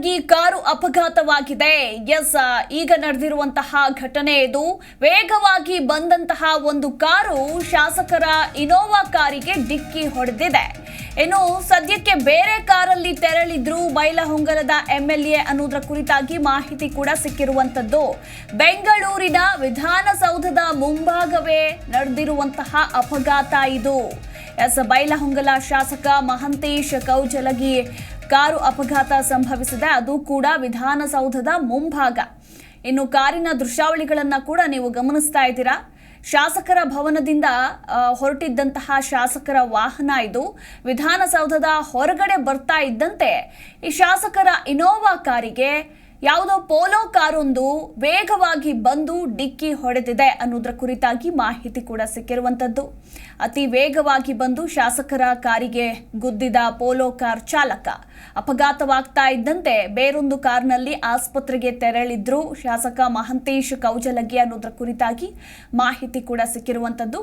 Kaujalagi car ಅಪಘಾತವಾಗಿದೆ. ಈಗ ನಡೆದಿರುವಂತಹ ಘಟನೆ ಇದು. ವೇಗವಾಗಿ ಬಂದಂತಹ ಒಂದು ಕಾರು ಶಾಸಕರ ಇನೋವಾ ಕಾರಿಗೆ ಡಿಕ್ಕಿ ಹೊಡೆದಿದೆ. ಇನ್ನು ಸದ್ಯಕ್ಕೆ ಬೇರೆ ಕಾರಲ್ಲಿ ತೆರಳಿದ್ರು ಬೈಲಹೊಂಗಲದ ಎಂಎಲ್ಎ ಅನ್ನೋದರ ಕುರಿತಾಗಿ ಮಾಹಿತಿ ಕೂಡ ಸಿಕ್ಕಿರುವಂತದ್ದು. ಬೆಂಗಳೂರಿನ ವಿಧಾನಸೌಧದ ಮುಂಭಾಗವೇ ನಡೆದಿರುವಂತಹ ಅಪಘಾತ ಇದು. ಬೈಲಹೊಂಗಲ ಶಾಸಕ ಮಹಂತೇಶ್ ಕೌಜಲಗಿ ಕಾರು ಅಪಘಾತ ಸಂಭವಿಸಿದೆ. ಅದು ಕೂಡ ವಿಧಾನಸೌಧದ ಮುಂಭಾಗ. ಇನ್ನು ಕಾರಿನ ದೃಶ್ಯಾವಳಿಗಳನ್ನ ಕೂಡ ನೀವು ಗಮನಿಸ್ತಾ ಇದ್ದೀರಾ. ಶಾಸಕರ ಭವನದಿಂದ ಹೊರಟಿದ್ದಂತಹ ಶಾಸಕರ ವಾಹನ ಇದು. ವಿಧಾನಸೌಧದ ಹೊರಗಡೆ ಬರ್ತಾ ಇದ್ದಂತೆ ಈ ಶಾಸಕರ ಇನೋವಾ ಕಾರಿಗೆ ಯಾವುದೋ ಪೋಲೋ ಕಾರೊಂದು ವೇಗವಾಗಿ ಬಂದು ಡಿಕ್ಕಿ ಹೊಡೆದಿದೆ ಅನ್ನೋದರ ಕುರಿತಾಗಿ ಮಾಹಿತಿ ಕೂಡ ಸಿಕ್ಕಿರುವಂತದ್ದು. ಅತಿ ವೇಗವಾಗಿ ಬಂದು ಶಾಸಕರ ಕಾರಿಗೆ ಗುದ್ದಿದ ಪೋಲೋ ಕಾರ್ ಚಾಲಕ ಅಪಘಾತವಾಗ್ತಾ ಇದ್ದಂತೆ ಬೇರೊಂದು ಕಾರ್ನಲ್ಲಿ ಆಸ್ಪತ್ರೆಗೆ ತೆರಳಿದ್ರು ಶಾಸಕ ಮಹಂತೇಶ್ ಕೌಜಲಗಿ ಅನ್ನೋದರ ಕುರಿತಾಗಿ ಮಾಹಿತಿ ಕೂಡ ಸಿಕ್ಕಿರುವಂತದ್ದು.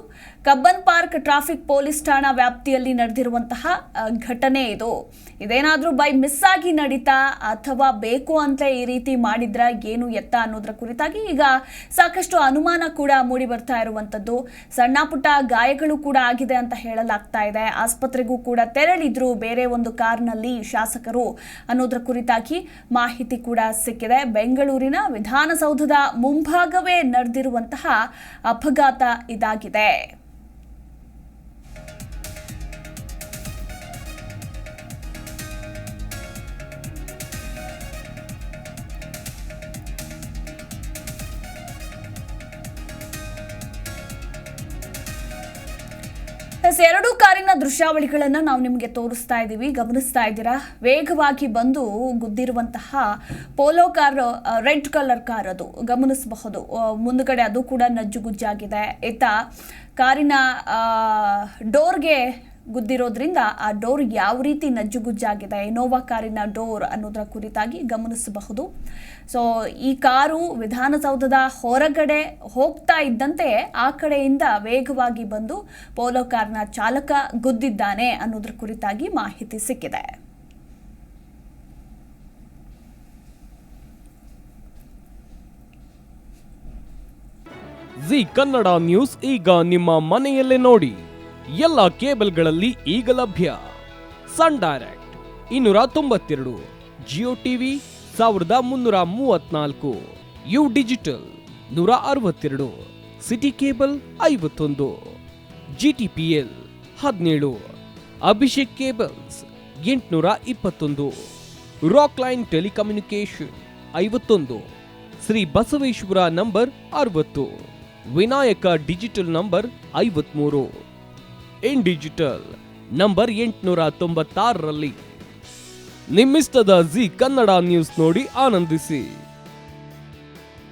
ಕಬ್ಬನ್ ಪಾರ್ಕ್ ಟ್ರಾಫಿಕ್ ಪೊಲೀಸ್ ಠಾಣಾ ವ್ಯಾಪ್ತಿಯಲ್ಲಿ ನಡೆದಿರುವಂತಹ ಘಟನೆ ಇದು. ಇದೇನಾದ್ರೂ ಬೈ ಮಿಸ್ ಆಗಿ ನಡೀತಾ ಅಥವಾ ಬೇಕು ಅಂತ ಈ ರೀತಿ ಮಾಡಿದ್ರ ಏನು ಎತ್ತ ಅನ್ನೋದರ ಕುರಿತಾಗಿ ಈಗ ಸಾಕಷ್ಟು ಅನುಮಾನ ಕೂಡ ಮೂಡಿ ಬರ್ತಾ ಇರುವಂತದ್ದು. ಸಣ್ಣ ಪುಟ್ಟ ಗಾಯಗಳು ಕೂಡ ಆಗಿದೆ ಅಂತ ಹೇಳಲಾಗ್ತಾ ಇದೆ. ಆಸ್ಪತ್ರೆಗೂ ಕೂಡ ತೆರಳಿದ್ರು ಬೇರೆ ಒಂದು ಕಾರ್ನಲ್ಲಿ ಶಾಸಕರು ಅನ್ನೋದರ ಕುರಿತಾಗಿ ಮಾಹಿತಿ ಕೂಡ ಸಿಕ್ಕಿದೆ. ಬೆಂಗಳೂರಿನ ವಿಧಾನಸೌಧದ ಮುಂಭಾಗವೇ ನಡೆದಿರುವಂತಹ ಅಪಘಾತ ಇದಾಗಿದೆ. ಎರಡು ಕಾರಿನ ದೃಶ್ಯಾವಳಿಗಳನ್ನ ನಾವು ನಿಮಗೆ ತೋರಿಸ್ತಾ ಇದ್ದೀವಿ, ಗಮನಿಸ್ತಾ ಇದ್ದೀರಾ. ವೇಗವಾಗಿ ಬಂದು ಗುದ್ದಿರುವಂತಹ polo car, red colour car ಅದು ಗಮನಿಸಬಹುದು. ಮುಂದುಗಡೆ ಅದು ಕೂಡ ನಜ್ಜುಗುಜ್ಜಾಗಿದೆ. ಇತ್ತ ಕಾರಿನ ಡೋರ್ಗೆ ಗುದ್ದಿರೋದ್ರಿಂದ ಆ ಡೋರ್ ಯಾವ ರೀತಿ ನಜ್ಜುಗುಜ್ಜಾಗಿದೆ, ಇನೋವಾ ಕಾರಿನ ಡೋರ್ ಅನ್ನೋದರ ಕುರಿತಾಗಿ ಗಮನಿಸಬಹುದು. ಸೊ ಈ ಕಾರು ವಿಧಾನಸೌಧದ ಹೊರಗಡೆ ಹೋಗ್ತಾ ಇದ್ದಂತೆ ಆ ಕಡೆಯಿಂದ ವೇಗವಾಗಿ ಬಂದು ಪೋಲೋ ಕಾರ್ನ ಚಾಲಕ ಗುದ್ದಿದ್ದಾನೆ ಅನ್ನೋದರ ಕುರಿತಾಗಿ ಮಾಹಿತಿ ಸಿಕ್ಕಿದೆ. ಜಿ ಕನ್ನಡ ನ್ಯೂಸ್ ಈಗ ನಿಮ್ಮ ಮನೆಯಲ್ಲೇ ನೋಡಿ. ಎಲ್ಲ ಕೇಬಲ್ಗಳಲ್ಲಿ ಈಗ ಲಭ್ಯ. Sun Direct 292, Jio TV 1334, U digital 162, city cable 51, GTPL 17, Abhishek cables 821, rock line telecommunication 51, Shri Basaveshwara number 60, Vinayaka digital number 53, in digital number 896ರಲ್ಲಿ. ನಿಮ್ಮಿಸ್ತದ ಜಿ ಕನ್ನಡ ನ್ಯೂಸ್ ನೋಡಿ ಆನಂದಿಸಿ.